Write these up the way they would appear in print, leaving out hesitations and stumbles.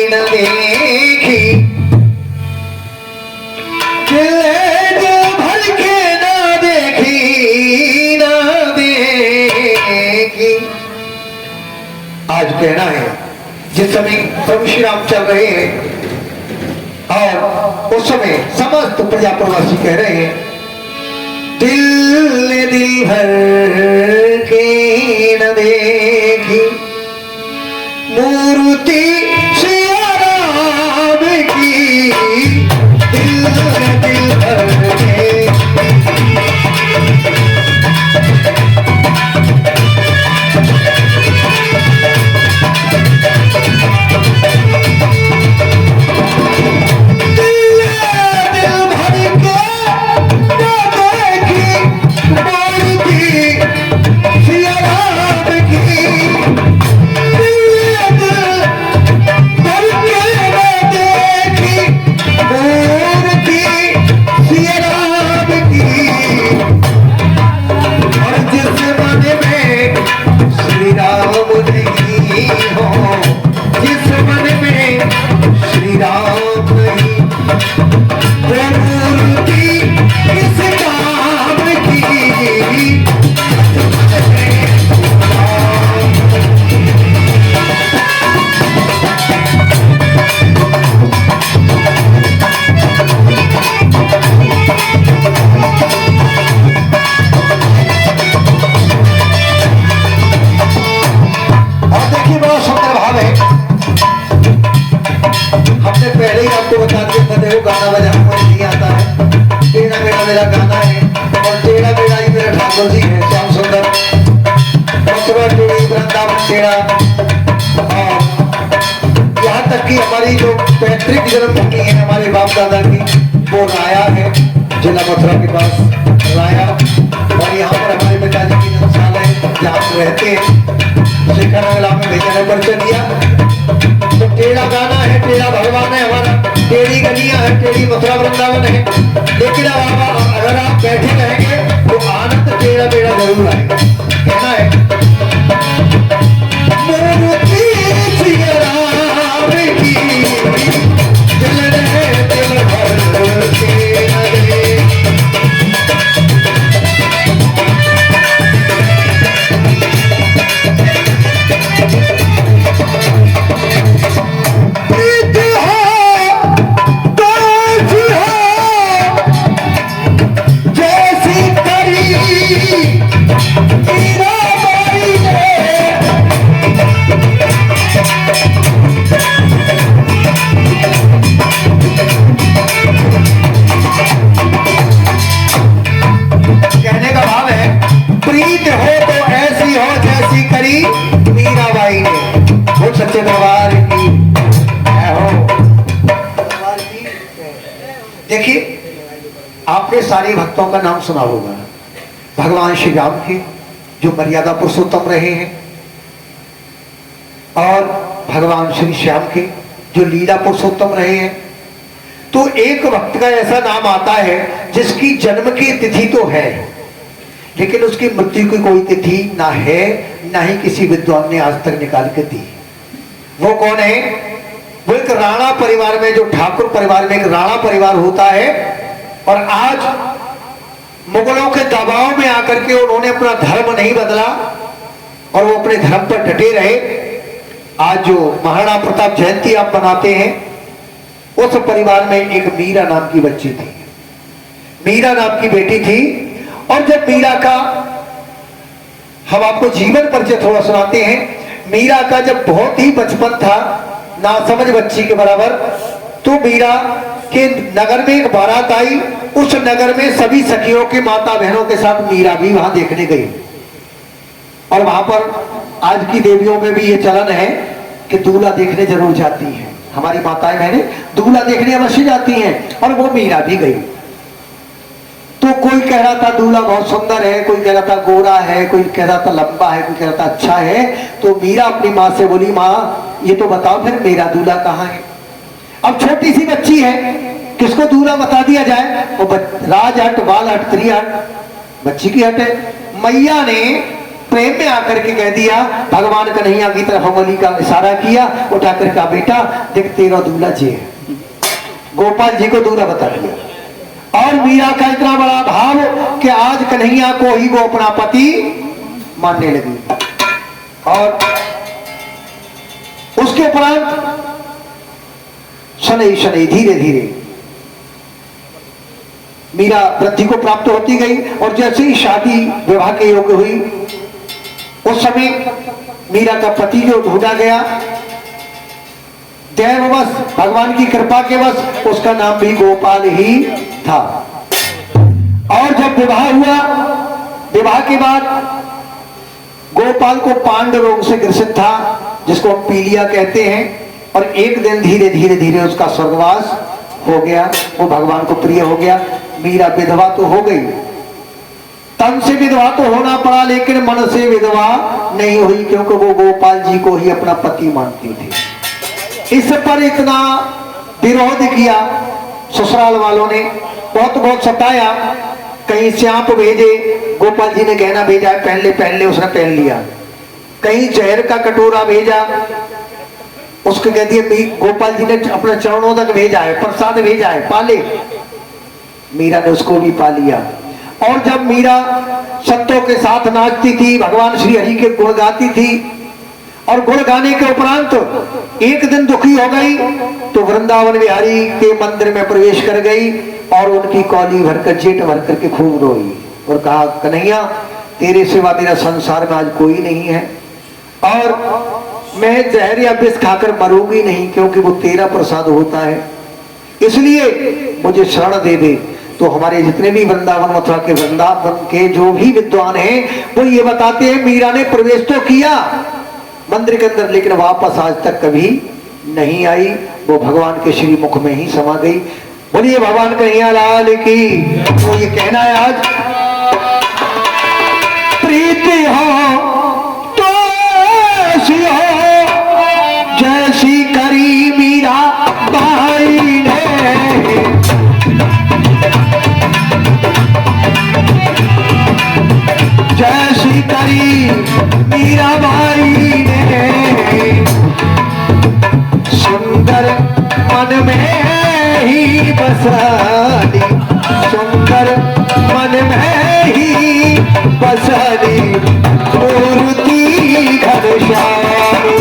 न देखी, दिल भर के न देखी न देखी। आज कहना है जिस समय प्रभु श्री राम चल रहे हैं और उस समय समस्त प्रजाप्रवासी कह रहे हैं, दिल ने दिल भर के न देखी मूर्ति सिया राम की, दिल ने दिल भर के। गाना बजाना मुझे नहीं आता है, टेढ़ा मेढ़ा मेरा गाना है और टेढ़ा मेढ़ा ही मेरा ठाकुर जी है, श्याम सुंदर मथुरा टेढ़ी वृंदावन टेढ़ा। और यहाँ तक कि हमारी जो पैतृक जन्मभूमि है हमारे बाप दादा की, वो राया है, जिला मथुरा के पास राया। और यहाँ पर हमारे पिताजी की जन्मशाला है जहाँ पर रहते हैं, शिखर मेला में भेजने पर चल दिया। तो टेढ़ा गाना है, टेढ़ा भगवान है हमारा, टेढ़ी गलियां है, टेढ़ी मथुरा वृंदावन है। लेकिन अब अगर आप बैठे रहेंगे तो आनंद टेढ़ा बेड़ा जरूर आएगा। कहना है मूर्ति सिया राम की, दिल ने दिल भर के न देखी। सच्चे दरबार की देखिए, आपने सारे भक्तों का नाम सुना होगा, भगवान श्री राम के जो मर्यादा पुरुषोत्तम रहे हैं और भगवान श्री श्याम के जो लीला पुरुषोत्तम रहे हैं। तो एक भक्त का ऐसा नाम आता है जिसकी जन्म की तिथि तो है लेकिन उसकी मृत्यु की कोई तिथि ना है, ना ही किसी विद्वान ने आज तक निकाल के दी। वो कौन है? वो एक राणा परिवार में, जो ठाकुर परिवार में एक राणा परिवार होता है और आज मुगलों के दबाव में आकर के उन्होंने अपना धर्म नहीं बदला और वो अपने धर्म पर डटे रहे। आज जो महाराणा प्रताप जयंती आप बनाते हैं, उस परिवार में एक मीरा नाम की बच्ची थी, मीरा नाम की बेटी थी। और जब मीरा का, हम आपको जीवन परिचय थोड़ा सुनाते हैं, मीरा का जब बहुत ही बचपन था, नासमझ बच्ची के बराबर, तो मीरा के नगर में एक बारात आई। उस नगर में सभी सखियों के माता बहनों के साथ मीरा भी वहां देखने गई। और वहां पर आज की देवियों में भी ये चलन है कि दूल्हा देखने जरूर जाती हैं, हमारी माताएं बहनें दूल्हा देखने अवश्य जाती हैं, और वो मीरा भी गई। तो कोई कह रहा था दूल्हा बहुत सुंदर है, कोई कह रहा था गोरा है, कोई कह रहा था लंबा है, कोई कह रहा था अच्छा है। तो मीरा अपनी माँ से बोली, माँ ये तो बताओ फिर मेरा दूल्हा कहाँ है। अब छोटी सी बच्ची है, किसको दूल्हा बता दिया जाए? वो राज हट, बाल हट, स्त्री हट, बच्ची की हट है। मैया ने प्रेम में आकर के कह दिया, भगवान कन्हैया की तरफ अंगुली का इशारा किया, उठा कर कहा बेटा देख तेरा दूल्हा जी है, गोपाल जी को दूल्हा बता दिया। और मीरा का इतना बड़ा भाव कि आज कन्हैया को ही वो अपना पति मानने लगी। और उसके उपरांत शनै शनै धीरे धीरे मीरा वृद्धि को प्राप्त होती गई। और जैसे ही शादी विवाह के योग्य हुई, उस समय मीरा का पति जो ढूंढा गया, दैववश भगवान की कृपा के वश उसका नाम भी गोपाल ही था। और जब विवाह हुआ, विवाह के बाद गोपाल को पांड रोग से ग्रसित था, जिसको हम पीलिया कहते हैं। और एक दिन धीरे धीरे धीरे उसका स्वर्गवास हो गया, वो भगवान को प्रिय हो गया। मीरा विधवा तो हो गई, तन से विधवा तो होना पड़ा, लेकिन मन से विधवा नहीं हुई, क्योंकि वो गोपाल जी को ही अपना पति मानती थी। इस पर इतना विरोध किया ससुराल वालों ने, बहुत बहुत सताया। कहीं सांप भेजे, गोपाल जी ने गहना भेजा है पहन ले, उसने पहन लिया। कहीं जहर का कटोरा भेजा, उसको कह दिया, गोपाल जी ने अपने चरणों तक भेजा है, प्रसाद भेजा है, पाले। मीरा ने उसको भी पा लिया। और जब मीरा संतों के साथ नाचती थी, भगवान श्री हरि के गुण गाती थी, और गुण गाने के उपरांत एक दिन दुखी हो गई, तो वृंदावन बिहारी के मंदिर में प्रवेश कर गई और उनकी कौली भरकर जेठ भर करके खूब रोई और कहा, कन्हैया तेरे सिवा मेरा संसार में आज कोई नहीं है, और मैं जहर या विष खाकर मरूंगी नहीं, क्योंकि वो तेरा प्रसाद होता है, इसलिए मुझे शरण दे दे। तो हमारे जितने भी वृंदावन मथुरा के वृंदावन के जो भी विद्वान हैं, वो ये बताते हैं मीरा ने प्रवेश तो किया मंदिर के अंदर, लेकिन वापस आज तक कभी नहीं आई, वो भगवान के श्री मुख में ही समा गई। बोलिए भगवान कन्हैया लाल की। तो ये कहना है आज, प्रीति हो तो ऐसी हो जैसी करी मीरा बाई ने, जैसी करी मीरा बाई ने, सुंदर मन में ही बसाली, सुंदर मन में ही बसाली, मूर्ति घनश्यामी,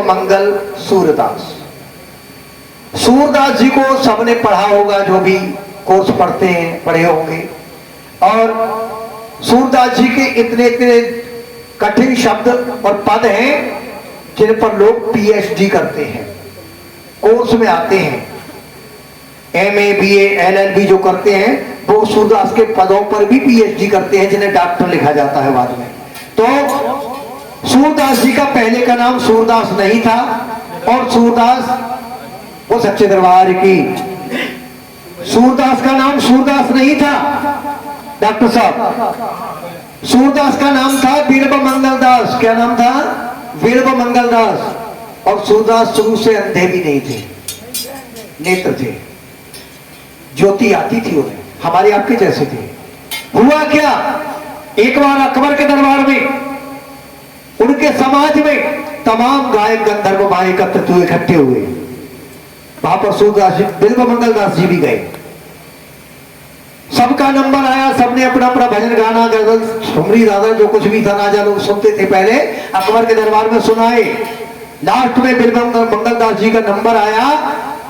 मंगल सूरदास। सूरदास जी को सबने पढ़ा होगा, जो भी कोर्स पढ़ते हैं पढ़े होंगे। और सूरदास जी के इतने इतने कठिन शब्द और पद हैं जिन पर लोग पीएचडी करते हैं, कोर्स में आते हैं। एमए बीए एलएलबी जो करते हैं वो सूरदास के पदों पर भी पीएचडी करते हैं, जिन्हें डॉक्टर लिखा जाता है बाद में। तो सूरदास जी का पहले का नाम सूरदास नहीं था, और सूरदास वो सच्चे दरबार की, सूरदास का नाम सूरदास नहीं था डॉक्टर साहब, सूरदास का नाम था बिल्ब मंगल दास। क्या नाम था? बिल्ब मंगल दास। और सूरदास शुरू से अंधे भी नहीं थे, नेत्र थे, ज्योति आती थी उन्हें, हमारे आपके जैसे थे, हुआ क्या, एक बार अकबर के दरबार में उनके समाज में तमाम गायक गंधर्व वहां एकत्रित हुए, इकट्ठे हुए। वहां पर सूरदास जी, बिल्व मंगल दास जी भी गए। सबका नंबर आया, सबने अपना अपना भजन गाना, गजल, ठुमरी, दादा जो कुछ भी था राजा लोग सुनते थे पहले, अकबर के दरबार में सुनाए। लास्ट में बिल्व मंगल दास जी का नंबर आया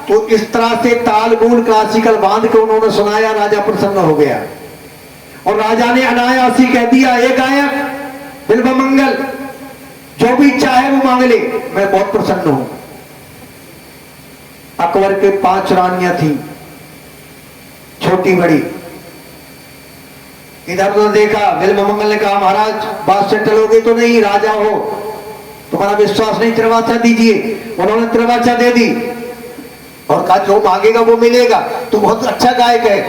तो इस तरह से ताल बोल क्लासिकल बांध के उन्होंने सुनाया, राजा प्रसन्न हो गया और राजा ने अनायासी कह दिया, ये गायक बिल्व मंगल जो भी चाहे वो मांग ले, मैं बहुत प्रसन्न हूं। अकबर के 5 रानियां थी, छोटी बड़ी। इधर उधर देखा, बिल्व मंगल ने कहा, महाराज बात से टलोगे तो नहीं, राजा हो, तुम्हारा विश्वास नहीं, त्रिवाचा दीजिए। उन्होंने त्रिवाचा दे दी और कहा जो मांगेगा वो मिलेगा, तू बहुत अच्छा गायक है।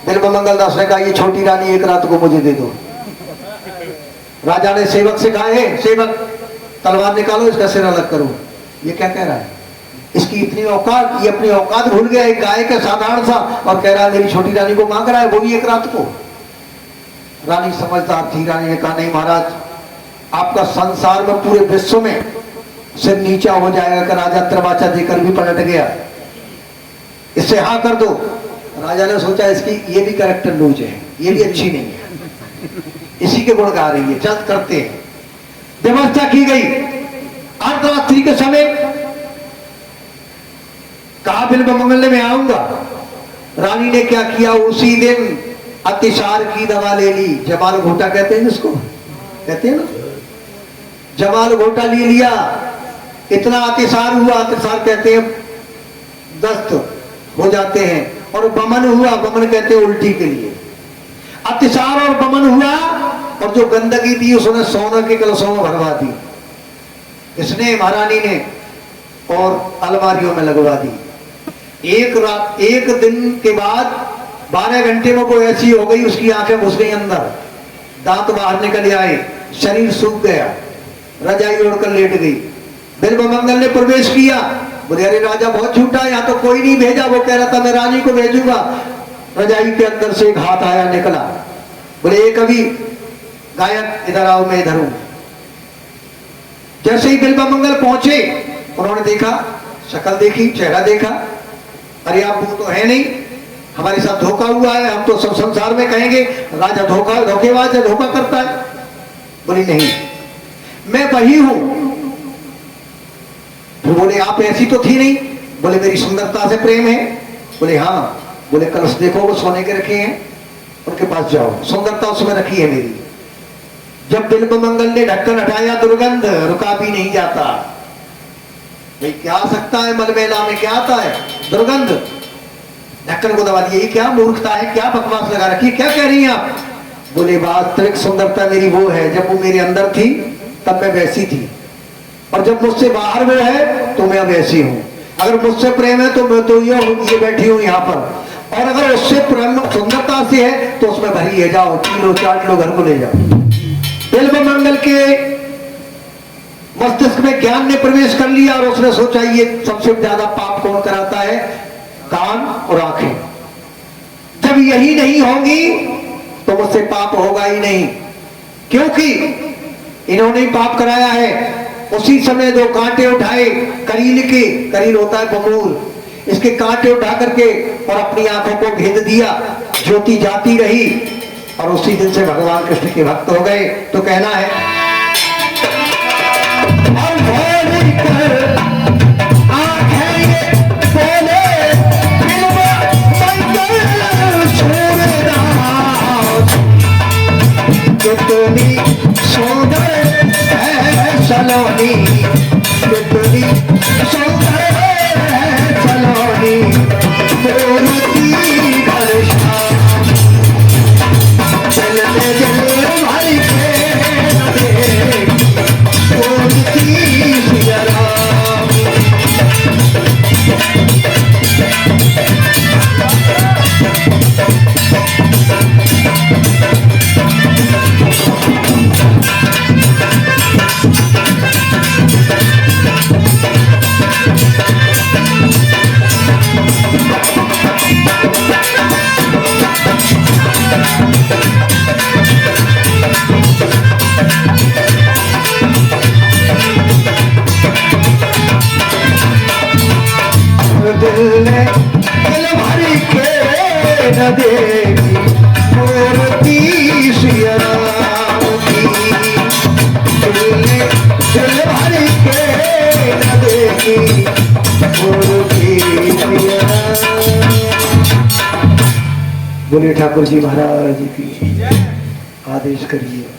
बिल्व मंगल दास ने कहा, ये छोटी रानी एक रात को मुझे दे दो। राजा ने सेवक से कहा, है सेवक तलवार निकालो, इसका सिर अलग करो। ये क्या कह रहा है, इसकी इतनी औकात, ये अपनी औकात भूल गया। एक गायक है साधारण सा और कह रहा है मेरी छोटी रानी को मांग रहा है, वो भी एक रात को। रानी समझदार थी, रानी ने कहा, नहीं महाराज, आपका संसार में पूरे विश्व में सिर नीचा हो जाएगा कि राजा त्रिवाचा देकर भी पलट गया, इससे हाँ कर दो। राजा ने सोचा इसकी ये भी कैरेक्टर लूज है, ये भी अच्छी नहीं है, इसी के गुण गा रही है, जल्द करते हैं। व्यवस्था की गई। अर्धरात्रि के समय कहा बिल्व मंगल ने मैं आऊंगा। रानी ने क्या किया, उसी दिन अतिसार की दवा ले ली। जमाल घोटा कहते हैं इसको, कहते हैं ना, जमाल घोटा ले लिया। इतना अतिसार हुआ, अतिसार कहते हैं दस्त हो जाते हैं, और बमन हुआ, बमन कहते हैं उल्टी के लिए। अतिसार और बमन हुआ और जो गंदगी थी उसने सोने के कलशों में भरवा दी, इसने महारानी ने, और अलमारियों में लगवा दी। एक रात, एक दिन के बाद 12 घंटे में वो ऐसी हो गई, उसकी आंखें घुस गई अंदर, दांत बाहर निकल आए, शरीर सूख गया, रजाई ओढ़कर लेट गई। बिल्व मंगल ने प्रवेश किया, बोले अरे राजा बहुत झूठा है, यहाँ तो कोई नहीं भेजा, वो कह रहा था मैं रानी को भेजूंगा। रजाई के अंदर से एक हाथ आया, निकला, बोले एक अभी गायक इधर आओ, मैं इधर हूं। जैसे ही बिल्व मंगल पहुंचे, उन्होंने देखा, शक्ल देखी, चेहरा देखा, अरे आप वो तो है नहीं, हमारे साथ धोखा हुआ है, हम तो सब संसार में कहेंगे राजा धोखेबाज है, धोखा करता है। बोली नहीं, मैं वही हूं। तो बोले आप ऐसी तो थी नहीं। बोले मेरी सुंदरता से प्रेम है। बोले हाँ। बोले कलश देखो, वो सोने के रखे हैं, उनके पास जाओ, सुंदरता उसमें रखी है मेरी। जब बिल्व मंगल ने ढक्कन हटाया, दुर्गंध रुका भी नहीं जाता। भाई क्या आ सकता है मलमेला में, क्या आता है दुर्गंध। ढक्कन को दबा दिया, ये क्या मूर्खता है, क्या बकवास लगा रखी, क्या कह रही हैं आप। बोले वास्तविक सुंदरता मेरी वो है, जब वो मेरे अंदर थी तब मैं वैसी थी, और जब मुझसे बाहर में है तो मैं वैसी हूं। अगर मुझसे प्रेम है तो मैं तो ये बैठी हूं यहाँ पर, और अगर उससे प्रेम सुंदरता से है तो उसमें भरी है, जाओ 3 लो 4 लो घर को ले जाओ। बिल्व मंगल के मस्तिष्क में ज्ञान ने प्रवेश कर लिया और उसने सोचा ये सबसे ज्यादा पाप कौन कराता है, कान और आंखें। जब यही नहीं होंगी तो मुझसे पाप होगा ही नहीं, क्योंकि इन्होंने ही पाप कराया है। उसी समय 2 कांटे उठाए, करील के, करील होता है बमूर, इसके कांटे उठा करके और अपनी आंखों को भेद दिया, ज्योति जाती रही, और उसी दिन से भगवान कृष्ण के भक्त हो गए। तो कहना है कितनी सुंदर है सलोनी, कितनी सुंदर है सलोनी, मूर्ति घनश्याम, जल में जल भर के मूर्ति सिया राम। दिल ने दिल भर के न देगी मूर्ति सिया राम की, दिल ने दिल भर के न देगी मूर्ति सिया राम। बोले ठाकुर जी महाराज की आदेश करिए।